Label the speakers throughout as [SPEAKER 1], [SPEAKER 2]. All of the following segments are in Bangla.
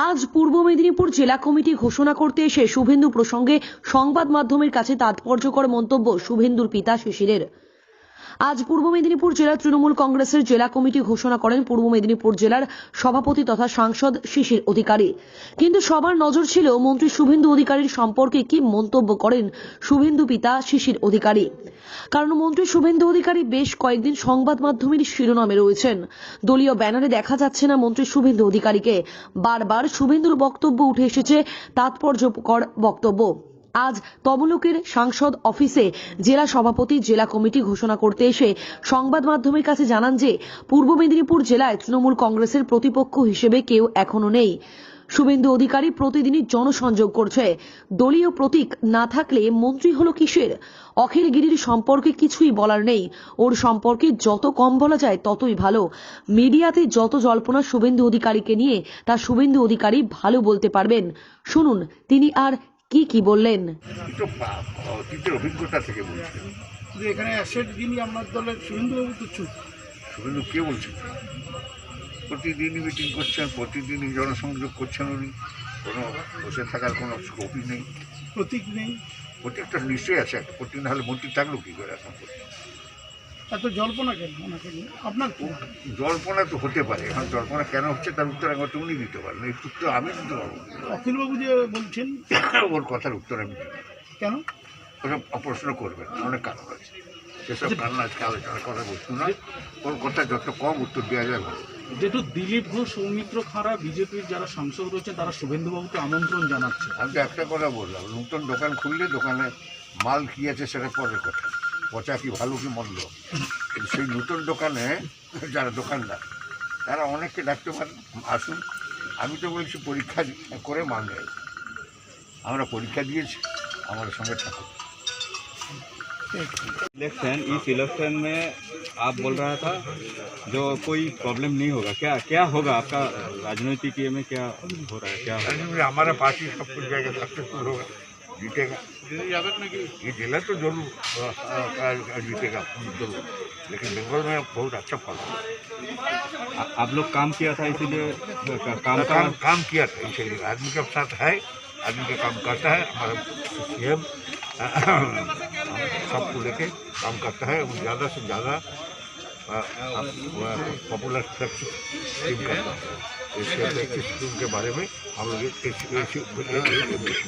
[SPEAKER 1] আজ পূর্ব মেদিনীপুর জেলা কমিটি ঘোষণা করতে এসে শুভেন্দু প্রসঙ্গে সংবাদ মাধ্যমের কাছে তাৎপর্যকর মন্তব্য শুভেন্দুর পিতা শিশিরের। আজ পূর্ব মেদিনীপুর জেলা তৃণমূল কংগ্রেসের জেলা কমিটি ঘোষণা করেন পূর্ব মেদিনীপুর জেলার সভাপতি তথা সাংসদ শিশির অধিকারী। কিন্তু সবার নজর ছিল মন্ত্রী শুভেন্দু অধিকারীর সম্পর্কে কি মন্তব্য করেন শুভেন্দু পিতা শিশির অধিকারী। কারণ মন্ত্রী শুভেন্দু অধিকারী বেশ কয়েকদিন সংবাদ মাধ্যমের শিরোনামে রয়েছেন। দলীয় ব্যানারে দেখা যাচ্ছে না মন্ত্রী শুভেন্দু অধিকারীকে। বারবার শুভেন্দুর বক্তব্য উঠে এসেছে তাৎপর্যকর বক্তব্য। আজ তমলুকের সাংসদ অফিসে জেলা সভাপতি জেলা কমিটি ঘোষণা করতে এসে সংবাদ মাধ্যমের কাছে জানান যে পূর্ব মেদিনীপুর জেলায় তৃণমূল কংগ্রেসের প্রতিপক্ষ হিসেবে কেউ এখনো নেই। শুভেন্দু অধিকারী প্রতিদিনই জনসংযোগ করছে। দলীয় প্রতীক না থাকলে মন্ত্রী হলো কিসের? অখিল গিরির সম্পর্কে কিছুই বলার নেই। ওর সম্পর্কে যত কম বলা যায় ততই ভালো। মিডিয়াতে যত জল্পনা শুভেন্দু অধিকারীকে নিয়ে তা শুভেন্দু অধিকারী ভালো বলতে পারবেন। শুনুন তিনি আর কি কি বললেন।
[SPEAKER 2] অতীতের অভিজ্ঞতা থেকে বলছেন
[SPEAKER 3] যে এখানে অ্যাসেট যিনি আপনার দলের শুভেন্দুবাবু তো চুপ।
[SPEAKER 2] শুভেন্দু কে বলছেন? প্রতিদিনই মিটিং করছেন, প্রতিদিনই জনসংযোগ করছেন উনি। কোনো বসে থাকার কোনো স্কোপই নেই।
[SPEAKER 3] প্রতীক নেই,
[SPEAKER 2] প্রত্যেকটা নিশ্চয়ই আছে একটা প্রতীক, না হলে মন্ত্রী থাকলো কী করে এখন?
[SPEAKER 3] এত জল্পনা কেন ওনাকে নিয়ে? আপনার কি?
[SPEAKER 2] জল্পনা তো হতে পারে, এখন জল্পনা কেন হচ্ছে তার উত্তর একমাত্র উনি দিতে পারেন, এই উত্তর আমি দিতে পারবো।
[SPEAKER 3] অখিলবাবু যে বলছেন,
[SPEAKER 2] ওর কথার উত্তর আমি দিই।
[SPEAKER 3] কেন
[SPEAKER 2] ওসব প্রশ্ন করবেন, অনেক কারণ আছে। সেসব কারণ আজকে আলোচনা করার বস্তু নয়। ওর কথা যত কম উত্তর দেওয়া যায় ভালো।
[SPEAKER 4] যেহেতু দিলীপ ঘোষ, সৌমিত্র খাঁড়া, বিজেপির যারা সাংসদ রয়েছেন তারা শুভেন্দুবাবুকে আমন্ত্রণ জানাচ্ছে।
[SPEAKER 2] আমি তো একটা কথা বললাম, নতুন দোকান খুললে দোকানে মাল কী আছে সেটা পরের কথা, পচা কি ভালো কি মন্দ। কিন্তু সেই নতুন দোকানে যারা দোকানদার তারা অনেককে ডাকতে পারেন, আসুন। আমি তো বলছি পরীক্ষা করে মাল নেয়। আমরা পরীক্ষা दिएছি, हमारे संगे থাকুন।
[SPEAKER 5] इस इलेक्शन में आप बोल रहा था जो कोई प्रॉब्लम नहीं होगा, क्या क्या होगा आपका राजनीतिक में, क्या हो रहा है, क्या होगा?
[SPEAKER 2] हमारा पार्टी सब कुछ जगह सक्सेसफुल होगा, जीतेगा। ये जिला तो जरूर जीतेगा जरूर, लेकिन बंगाल में बहुत अच्छा फल होगा।
[SPEAKER 5] आप लोग काम किया था इसीलिए
[SPEAKER 2] काम किया था, इसीलिए आदमी के साथ है, आदमी का काम करता है। हमारा सीएम सबको लेके काम करता है, वो ज़्यादा से ज़्यादा पॉपुलर स्कीम करता है। इसके स्कीम के बारे में हम लोग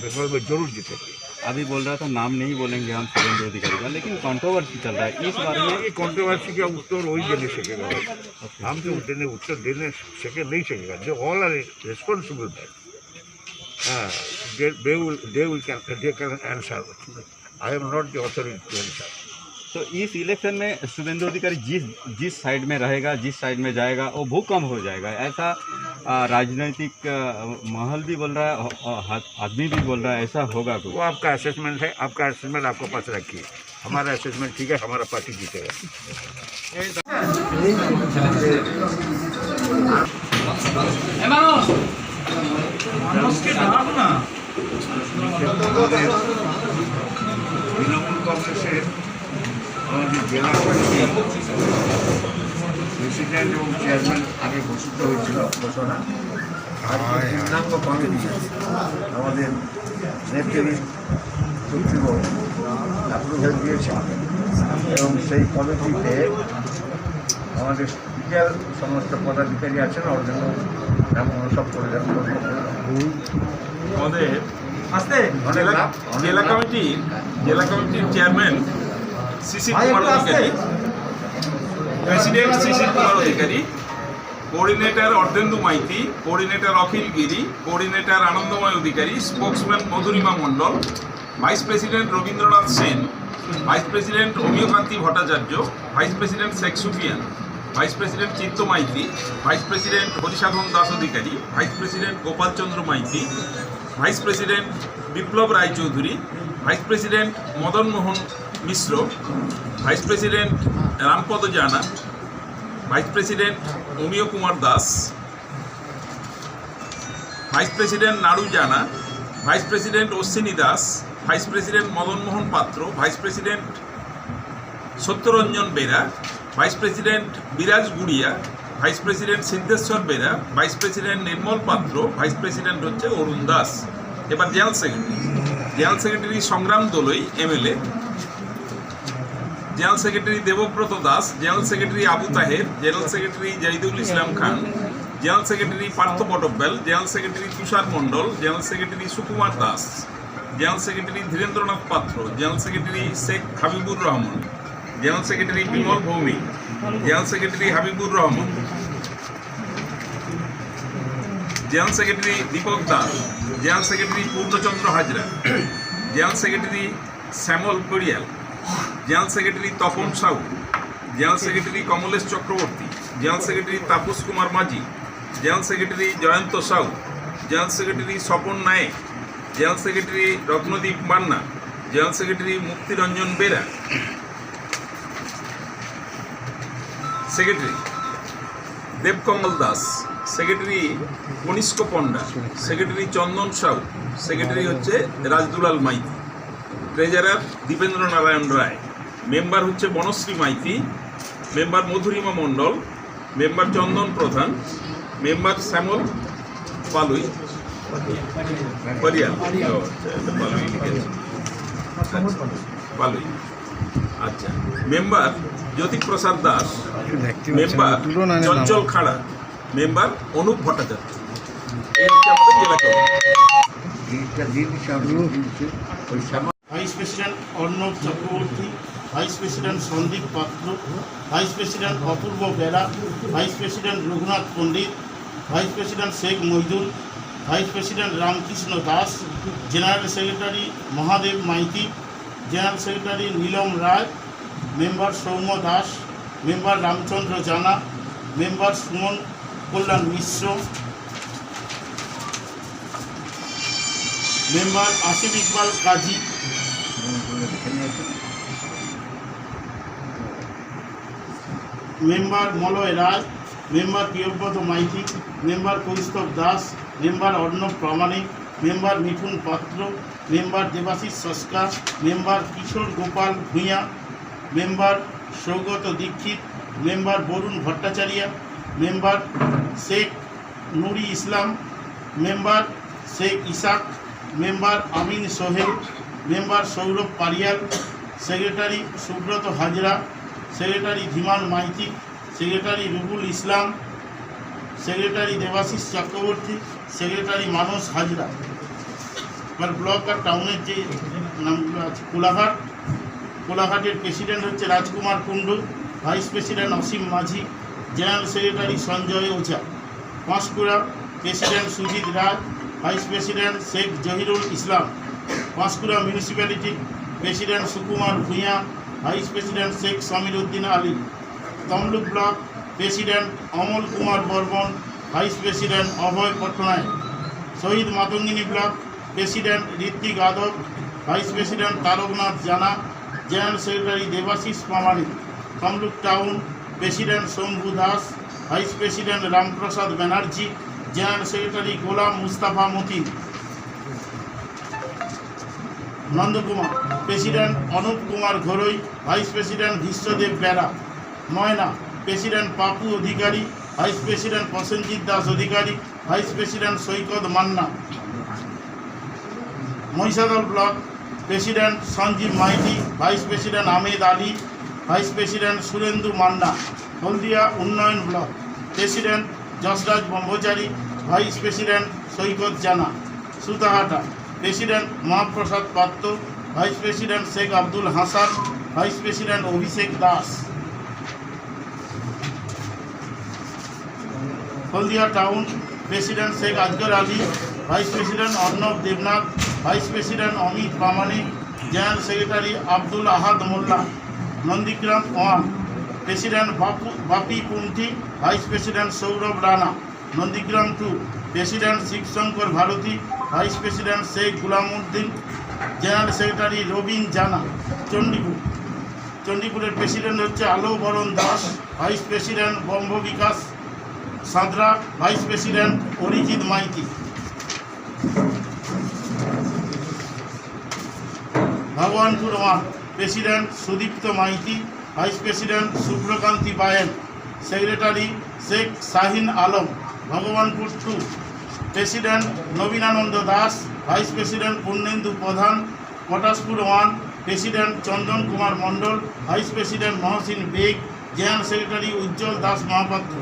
[SPEAKER 2] बंगाल में जरूर जीतेंगे।
[SPEAKER 5] अभी बोल रहा था नाम नहीं बोलेंगे हम शुभेंदु अधिकारी का, लेकिन कंट्रोवर्सी चल रहा है इस बारे में।
[SPEAKER 2] ये कंट्रोवर्सी का उत्तर वही देने सकेगा, हम तो उत्तर देने सके नहीं सकेगा। जो ऑल आर रिस्पॉन्सिबल है, they can answer. I am not the authority to answer.
[SPEAKER 5] तो इस इलेक्शन में शुभेंदु अधिकारी जिस साइड में रहेगा, जिस साइड में जाएगा वो भूकंप हो जाएगा, ऐसा राजनीतिक महल भी बोल रहा है, आदमी भी बोल रहा है, ऐसा होगा कुछ?
[SPEAKER 2] वो आपका असेसमेंट है, आपका असेसमेंट आपको पास रखिए। हमारा असेसमेंट ठीक है, हमारा पार्टी जीतेगा। তৃণমূল কংগ্রেসের আমাদের জেলা প্রেসিডেন্ট এবং চেয়ারম্যান আগে ঘোষিত হয়েছিল ঘোষণা, আর পূর্ণাঙ্গ কমিটি আমাদের নেত্রী সুপ্রিম অ্যাপ্রুভাল দিয়েছে, এবং সেই কমিটিতে আমাদের স্পিকার সমস্ত পদাধিকারী আছেন, অর্জন এমন সব করে যান।
[SPEAKER 6] আমাদের জেলা কমিটির chairman Shishir Kumar Adhikari, president Shishir Kumar Adhikari, coordinator Ardhendu Maiti, coordinator Akhil Giri, coordinator Anandamoy Adhikari, spokesman Madhurima Mondal, vice president Rabindranath Sen, vice president Amiyakanti Bhattacharya, vice president Sheikh Sufiyan, vice president Chitta Maiti, vice president Harisadhan Das Adhikari, vice president Gopal Chandra Maiti, vice president Biplab Roychowdhury, vice president Madan Mohan Mishra, vice president Rampada Jana, vice president Amiya Kumar Das, vice president নাড়ু Jana, vice president Ashwini Das, vice president Madan Mohan Patra, vice president Satyaranjan Bera, vice president Biraj Guria, vice president Siddheswar Bera, vice president Nirmal Patra, vice president হচ্ছে অরুণ দাস। এবার general secretary Sangram Doloi MLA, general secretary Debabrata Das, general secretary Abu Taher, general secretary Jahidul Islam Khan, general secretary Partha Patbyal, general secretary Tushar Mondal, general secretary Sukumar Das, general secretary Dhirendranath Patra, general secretary Sheikh Habibur Rahaman, general secretary Bimal Bhowmik, general secretary Habibur Rahaman, general secretary Dipak Das, general secretary Purnachandra Hazra, general secretary Shyamal Poriyal, general secretary Tapan Shaw, general secretary Kamalesh Chakraborty, general secretary Tapas Kumar Majhi, general secretary Jayanta Shaw, general secretary Swapan Nayek, general secretary Ratnadip Manna, general secretary Muktiranjan Bera, secretary Debkamal Das, secretary Kanishka Panda, secretary Chandan Shaw, secretary হচ্ছে রাজদুলাল মাইতি, ট্রেজারার দীপেন্দ্র নারায়ণ রায়, মেম্বার হচ্ছে Banashree Maiti, member Madhurima Mondal, member Chandan Pradhan, member Shyamal Palui Paliyal, Palui লিখেছে পালুই, আচ্ছা, member Jyotiprasad Das, member Chanchal Khara, member Anup Bhattacharya. এই হচ্ছে আমাদের জেলা কমিটি।
[SPEAKER 2] এইটা দিয়ে দিচ্ছে আমি দিচ্ছে ওই Shyama
[SPEAKER 3] vice president Arnab Chakraborty, vice president Sandip Patra, vice president Apurba Bera, vice president Raghunath Pandit, vice president Sheikh Mohidul, vice president Ramkrishna Das, general secretary Mahadeb Maiti, general secretary Nilam Roy, member Soumya Das, member Ramchandra Jana, member Suman Kalyan Mishra, member Asif Iqbal Kazi, member Malay Roy, member Priyabrata Maiti, member Kaustav Das, member Arnab Pramanik, member Mithun Patra, member Debashis Saska, member কিশোর Gopal Bhuiyan, member Saugata Dikshit, member Barun Bhattacharya, member Sheikh Nuri Islam, member Sheikh Isaq, member Amin Sohel, member Sourav Pariyal, secretary Subrata Hazra, secretary Dhiman Maiti, secretary Rubul Islam, secretary Debashis Chakraborty, secretary Manas Hazra. এবার ব্লক আর টাউনের যে নামগুলো আছে, কোলাঘাটের প্রেসিডেন্ট হচ্ছে Rajkumar Kundu, vice president Asim Majhi, general secretary Sanjay Ojha. Panskura president Sujit Roy, vice president Sheikh Jahirul Islam. Panskura municipality president Sukumar Bhuiyan, vice president Sheikh Samir Uddin Ali. Tamluk block president Amal Kumar Barman, vice president Abhay Pattanayak. Shahid Matangini block president Ritwik Yadav, vice president Taraknath Jana, general secretary Debashis Pramanik. Tamluk town president Shambhu Das, vice president Ramprasad Banerjee, general secretary গোলাম Mustafa Matin. Nandakumar president Anup Kumar Gharoi, vice president Biswadeb Bera. Moyna president Papu Adhikari, vice president Prosenjit Das Adhikari, vice president Saikat Manna. Mahishadal block president Sanjib Maiti, vice president Ahmed Ali, vice president Surendu Manna. Haldia উন্নয়ন block president Jasraj Brahmachari, vice president Saikat Jana. Sutahata president Mahaprasad Patra, vice president Sheikh Abdul Hasan, vice president Abhishek Das. Haldia town president Sheikh Azgar Ali, vice president Arnab Debnath, vice president Amit Pramanik, general secretary Abdul Ahad Molla. Nandigram 1 president Bapi Punti, vice president Sourav Rana. Nandigram 2 president Shibshankar Bharati, vice president Sheikh Gulamuddin, general secretary Robin Jana. চণ্ডীপুরের প্রেসিডেন্ট হচ্ছে আলো বরণ Das, vice president Brahma Bikash Santra, vice president Arijit Maiti. Bhagwanpur 1 president Sudipta Maiti, vice president Shubhrakanti Payel, secretary Sheikh Shahin Alam, Bhagwanpur 2, president Nabinananda Das, vice president Purnendu Pradhan, Patashpur 1, president Chandan Kumar Mondal, vice president Mohsin Beg, general secretary Ujjwal Das Mahapatra,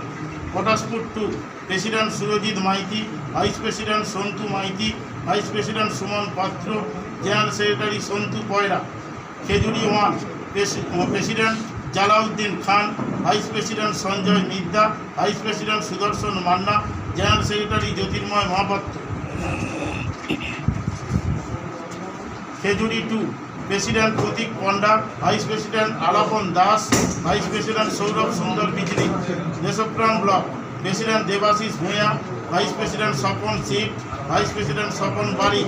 [SPEAKER 3] Patashpur 2, president Surajit Maiti, vice president Santu Maiti, vice president Suman Patra, general secretary Santu Payra, Khejuri 1, president Jalaluddin Khan, vice president Sanjay Midda, vice president Sudarshan Manna, general secretary Jyotirmoy Mahapatra, Khejuri 2, president Pratik Panda, vice president Alapan Das, vice president Sourav Sundar Bijli, Deshapran block, president Debasish Bhunia, vice president Swapan Sit, vice president Swapan Bari,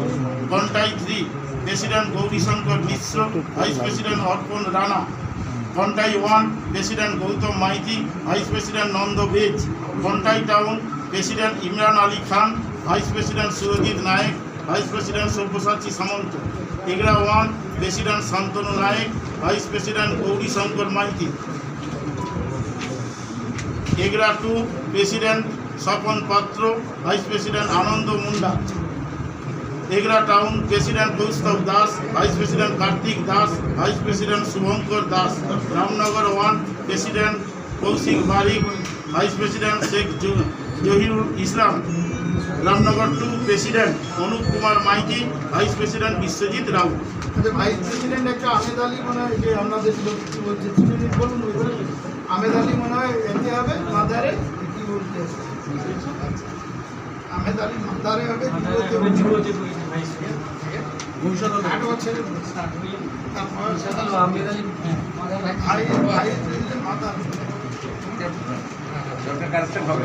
[SPEAKER 3] Contai 3, president Gourishankar Mishra, vice president Arpan Rana, Contai 1, president Goutam Maity, vice president Nanda Bej, Contai town, president Imran Ali Khan, vice president Surajit Nayek, vice president Sabyasachi সামন্ত, Egra 1, president Santanu Nayek, vice president Gourishankar Maity, Egra 2, president Swapan Patra, vice president Ananda Munda, Egra town, president Koustav Das, vice president Kartik Das, vice president Subhankar Das, Ramnagar 1, president Kaushik Barik, vice president Sheikh Jahirul Islam, Ramnagar 2, president Anup Kumar Maity, vice president Biswajit Raut.
[SPEAKER 7] Vice president একটা আহমেদ আলী মনে হয় যে আমাদের লোক কি বলছে বলুন আহমেদ আলী মনে হয় এতে হবে মাদারে কি বলতে আহমেদ আলী মাদারে হবে কি বলতে আট বছরের তারপর আহমেদ আলী ভাই ভাই মাদার
[SPEAKER 2] সরকার কারেকশন হবে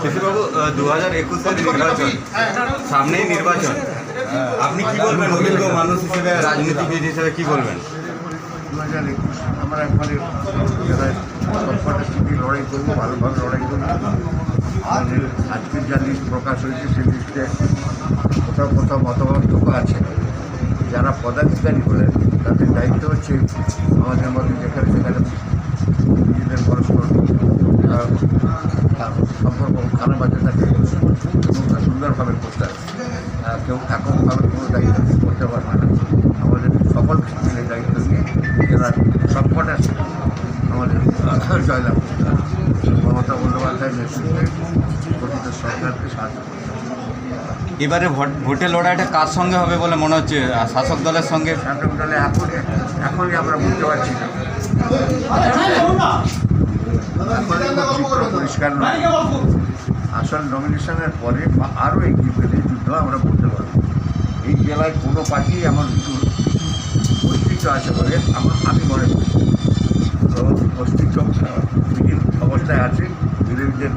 [SPEAKER 5] শিশিরবাবু 2021-এর নির্বাচন সামনেই নির্বাচন, আপনি কি বলবেন অভিজ্ঞ মানুষ হিসেবে, রাজনীতিবিদ হিসেবে কি বলবেন?
[SPEAKER 2] 2021 আমরা একবারে জেলায় সবকটা সিটি লড়াই করবো, ভালোভাবে লড়াই করবো। আমাদের আজকের যা লিস্ট প্রকাশ হয়েছে সেই লিস্টে কোথাও কোথাও মতপার্থক্য আছে। যারা পদাধিকারী হলেন তাদের দায়িত্ব হচ্ছে আমাদের মধ্যে যেখানে সেখানে নিজেদের পরস্পর সম্পর্ক খারাপ আছে তাকে সুন্দরভাবে করতে হবে। কেউ এককভাবে কোনো দায়িত্ব করতে পারবে না। আমাদের সকল মিলে দায়িত্ব নিয়ে জেলার সবকটা আমাদের জয়লাভ করতে হবে। মমতা বন্দ্যোপাধ্যায়ের নেতৃত্বে গঠিত সরকারকে সাহায্য করতে হবে।
[SPEAKER 5] এবারে ভোটের লড়াইটা কার সঙ্গে হবে বলে মনে হচ্ছে? শাসক দলের সঙ্গে?
[SPEAKER 2] শাসক দলে এখনই আমরা বুঝতে পারছি না, চিত্র পরিষ্কার নয়। আসল নমিনেশনের পরে বা আরও এগিয়ে গেলে যুদ্ধ আমরা বলতে পারব। এই জেলায় কোনো পার্টি এমন কিছু অস্তিত্ব আছে বলে আমি মনে করি। তো অস্তিত্ব বিহীন অবস্থায় আছে। বিরোধীদের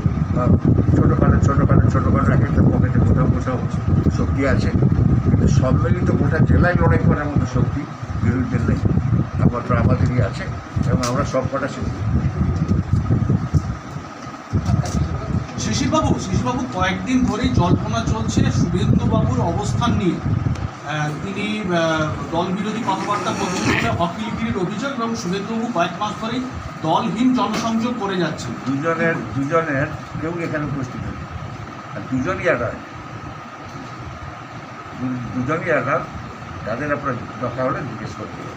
[SPEAKER 2] ছোটোখাটো এক একটা পকেটে কোথাও শক্তি আছে, কিন্তু সম্মিলিত গোটা জেলায় লড়াই করার মতো শক্তি বিরোধীদের নেই, একমাত্র আমাদেরই আছে এবং আমরা সব কটা শিখি।
[SPEAKER 4] শিশিরবাবু কয়েকদিন ধরেই জল্পনা চলছে শুভেন্দুবাবুর অবস্থান নিয়ে। তিনি দল বিরোধী কথাবার্তা বলছেন বলে অখিলগিরির অভিযোগ, এবং শুভেন্দুবাবু কয়েক মাস ধরেই দলহীন জনসংযোগ করে যাচ্ছেন।
[SPEAKER 2] দুজনের কেউ এখানে উপস্থিত নেই, আর দুজনই একা তাদের আপনার দরকার হলে জিজ্ঞেস করতে হবে।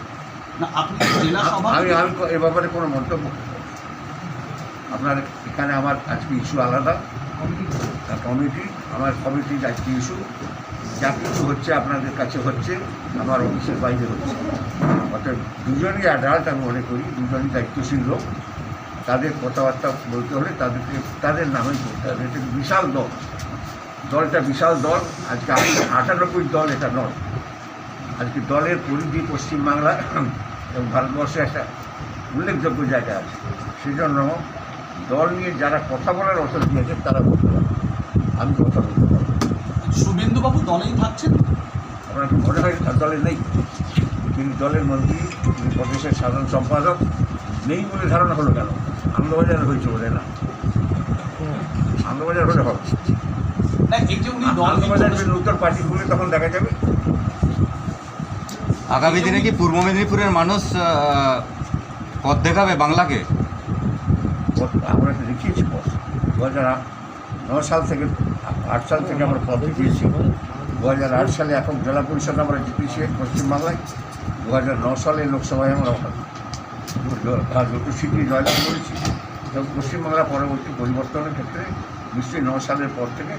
[SPEAKER 4] না, আপনি জেলা সভা
[SPEAKER 2] আমি এ ব্যাপারে কোনো মন্তব্য করব না। আপনার এখানে আমার আজকে ইস্যু আলাদা, কমিটি আমার কমিটির আজকে ইস্যু, যা কিছু হচ্ছে আপনাদের কাছে হচ্ছে, আমার অফিসের বাইরে হচ্ছে। অর্থাৎ দুজনই অ্যাডাল্ট আমি মনে করি, দুজনই দায়িত্বশীল লোক। তাদের কথাবার্তা বলতে হলে তাদের নামেই বলতে হবে। এটা বিশাল দলটা বিশাল দল। আজকে 98 দল এটা নয়। আজকে দলের পরিধি পশ্চিমবাংলা এবং ভারতবর্ষে একটা উল্লেখযোগ্য জায়গা আছে। সেই জন্য দল নিয়ে যারা কথা বলার অর্থ দিয়েছে তারা বলতে পারে, আমি কথা বলতে পারবো।
[SPEAKER 4] শুভেন্দুবাবু দলেই থাকছেন?
[SPEAKER 2] আপনার কি মনে হয় দলে নেই? তিনি দলের মন্ত্রী, তিনি প্রদেশের সাধারণ সম্পাদক। নেই বলে ধারণা হলো কেন? আনন্দবাজার হয়েছে বলে না? আনন্দবাজার হলে হবে।
[SPEAKER 4] না এই যে উনি দল
[SPEAKER 2] আনন্দবাজার যে নতুন পার্টি খুলে তখন দেখা যাবে।
[SPEAKER 5] আগামী দিনে কি পূর্ব মেদিনীপুরের মানুষ পথ দেখাবে বাংলাকে?
[SPEAKER 2] আমরা তো দেখিয়েছি পথ 2009 সাল থেকে 8 সাল থেকে আমরা পথ দেখিয়েছি। 2008 সালে এখন জেলা পরিষদ আমরা জিতেছি পশ্চিমবাংলায়। 2009 সালে লোকসভায় আমরা দুটো সিটি জয়লাভ করেছি। এবং পশ্চিমবাংলা পরবর্তী পরিবর্তনের ক্ষেত্রে নিশ্চয়ই 9 সালের পর থেকে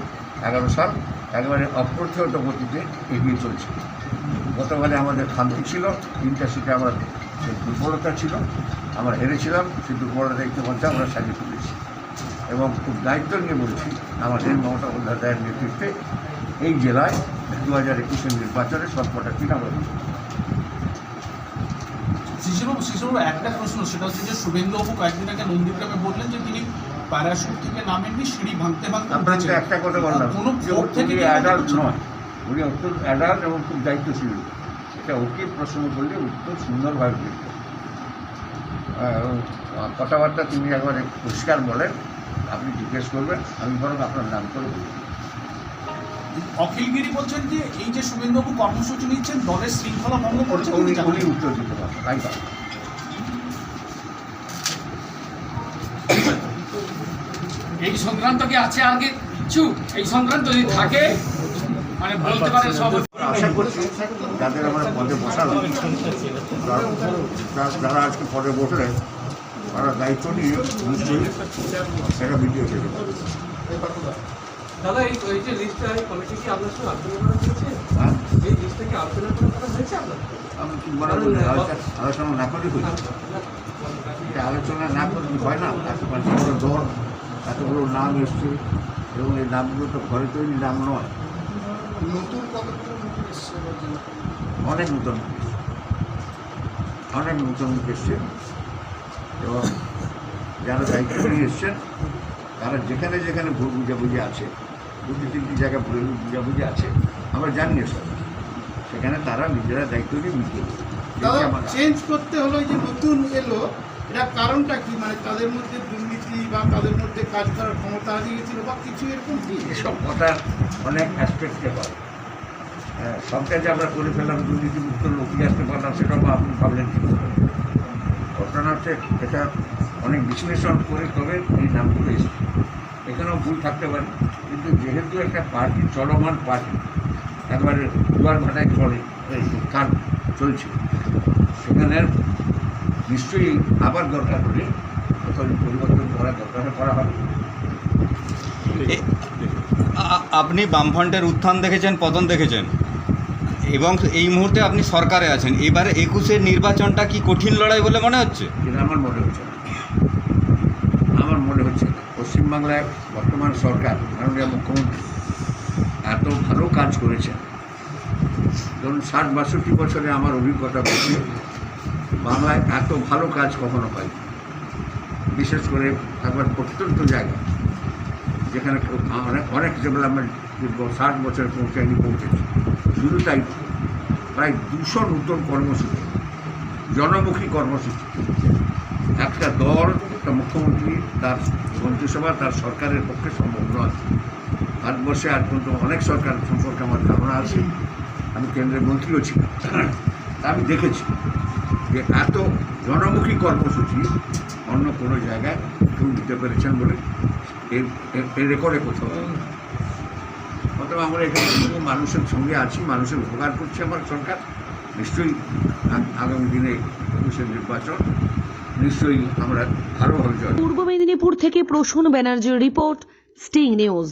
[SPEAKER 2] 11 সাল একেবারে অপ্রতিহত গতিতে এগিয়ে চলছে। গতকালে আমাদের খান্তি ছিল, 3টা সিটে আমার দুর্বলতা ছিল, আমরা হেরেছিলাম। সেই দুর্বলতা ইতিমধ্যে আমরা সারিয়ে তুলেছি এবং খুব দায়িত্ব নিয়ে বলছি আমাদের মমতা বন্দ্যোপাধ্যায়ের নেতৃত্বে এই জেলায় 2021 নির্বাচনে সবকটা কিনা আমরা
[SPEAKER 4] শিশুবাবু একটা প্রশ্ন, সেটা হচ্ছে যে শুভেন্দুবাবু কয়েকদিন আগে নন্দীগ্রামে বললেন যে তিনি প্যারাশুট থেকে নামেননি, সিঁড়ি ভাঙতে ভাঙতে
[SPEAKER 2] আপনাকে
[SPEAKER 4] উঠেছেন।
[SPEAKER 2] একটা কথা বললাম,
[SPEAKER 4] কোনো
[SPEAKER 2] যে
[SPEAKER 4] ভোট থেকে
[SPEAKER 2] উনি
[SPEAKER 4] কি
[SPEAKER 2] অ্যাডাল্ট
[SPEAKER 4] মনে
[SPEAKER 2] নয়, উনি অত্যন্ত অ্যাডাল্ট এবং খুব দায়িত্বশীল। এটা ওকে প্রশ্ন করলে উত্তর সুন্দরভাবে দিত। কথাবার্তা তিনি একবারে পরিষ্কার বলেন, আপনি জিজ্ঞেস করবেন, আমি বরং আপনার নাম করে বলব।
[SPEAKER 4] অখিলগিরি বলছেন যে এই যে শুভেন্দুবাবু কর্মসূচি নিচ্ছেন দলের শৃঙ্খলা ভঙ্গ করছে,
[SPEAKER 2] উনি
[SPEAKER 4] তিনি জানান।
[SPEAKER 2] উনি উত্তর দিতে পারবেন, তাই পাবেন।
[SPEAKER 8] এই সংক্রান্ত কি আছে আগে কিছু? এই সংক্রান্ত যদি থাকে মানে বলতে পারে সব।
[SPEAKER 2] আশা করছি যাদের আমরা পদে বসালাম, যারা আজকে পদে বসলেন, তারা দায়িত্ব নিয়ে নিশ্চয়ই সেটা ভিডিও ছেড়ে দেবে।
[SPEAKER 8] দাদা এই যে লিস্টটা কমিটি কি আপনার সঙ্গে আলোচনা করা হয়েছে?
[SPEAKER 2] হ্যাঁ,
[SPEAKER 8] এই লিস্টটা কি আলোচনা করা হয়েছে আপনার?
[SPEAKER 2] আমি কি মনে করি আলোচনা না করে হই, এটা আলোচনা না করলে হয় না। এত বড় দল, এত বড় নাম এসছে এবং এই নামগুলো তো ঘরে তৈরি নাম নয়।
[SPEAKER 7] নতুন কতগুলো নতুন এসছে এবার জেলা?
[SPEAKER 2] অনেক নতুন মুখ এসছে, অনেক নতুন মুখ এসছে এবং যারা দায়িত্ব নিয়ে এসছেন তারা যেখানে যেখানে ভুল বুঝাবুঝি আছে, 2-3টি জায়গায় ভুল বুঝাবুঝি আছে, আমরা জানিয়ে সব সেখানে তারা নিজেরা দায়িত্ব নিয়ে মিটিয়ে দেবে।
[SPEAKER 7] দাদা চেঞ্জ করতে হলো, এই যে নতুন এলো, এটা কারণটা কি? মানে তাদের মধ্যে দুর্নীতি বা তাদের মধ্যে কাজ করার ক্ষমতা হারিয়ে গেছিল বা কিছু এরকম কি?
[SPEAKER 2] এসব কথা অনেক অ্যাসপেক্টে হয়। সবটা যে আমরা করে ফেললাম, দুর্নীতিমুক্ত লোক নিয়ে আসতে পারলাম, সেটাও আপনি ভাবলেন কি করে? ঘটনা হচ্ছে এটা অনেক বিশ্লেষণ করে তবে এই নামগুলো এসছে। এখানেও ভুল থাকতে পারে, কিন্তু যেহেতু একটা পার্টি চলমান পার্টি, একবারে দুয়ার ভাটায় চলে, কাজ চলছে, সেখানে নিশ্চয়ই আবার দরকার হলে কোথাও পরিবর্তন করার দরকার করা হবে।
[SPEAKER 5] আপনি বামফ্রন্টের উত্থান দেখেছেন, পতন দেখেছেন এবং এই মুহূর্তে আপনি সরকারে আছেন। এবারে 21-এর নির্বাচনটা কি কঠিন লড়াই বলে মনে হচ্ছে?
[SPEAKER 2] সেটা আমার মনে হচ্ছে না। আমার মনে হচ্ছে না। পশ্চিমবাংলায় বর্তমান সরকার, মাননীয় মুখ্যমন্ত্রী এত ভালো কাজ করেছেন। ধরুন 60-62 বছরে আমার অভিজ্ঞতা বলছে বাংলায় এত ভালো কাজ কখনো পাই, বিশেষ করে একবার প্রত্যন্ত জায়গায় যেখানে অনেক ডেভেলপমেন্ট 60 বছরে পৌঁছেছে। শুধু তাই, প্রায় 200 নতুন কর্মসূচি, জনমুখী কর্মসূচি। একটা দল, একটা মুখ্যমন্ত্রী, তার মন্ত্রিসভা, তার সরকারের পক্ষে সম্ভব নয়। ভারতবর্ষে আজ পর্যন্ত অনেক সরকার সম্পর্কে আমার ধারণা আছে, আমি কেন্দ্রের মন্ত্রীও ছিলাম, আমি দেখেছি যে এত জনমুখী কর্মসূচি অন্য কোনো জায়গায় কেউ দিতে পেরেছেন বলে এর রেকর্ডে কোথাও। অথবা আমরা এখানে মানুষের সঙ্গে আছি, মানুষের উপকার করছে আমার সরকার। নিশ্চয়ই আগামী দিনে 21-এর নির্বাচন নিশ্চয়ই আমরা ভালোভাবে জয়।
[SPEAKER 1] পূর্ব মেদিনীপুর থেকে প্রসূন ব্যানার্জির রিপোর্ট, স্টিং নিউজ।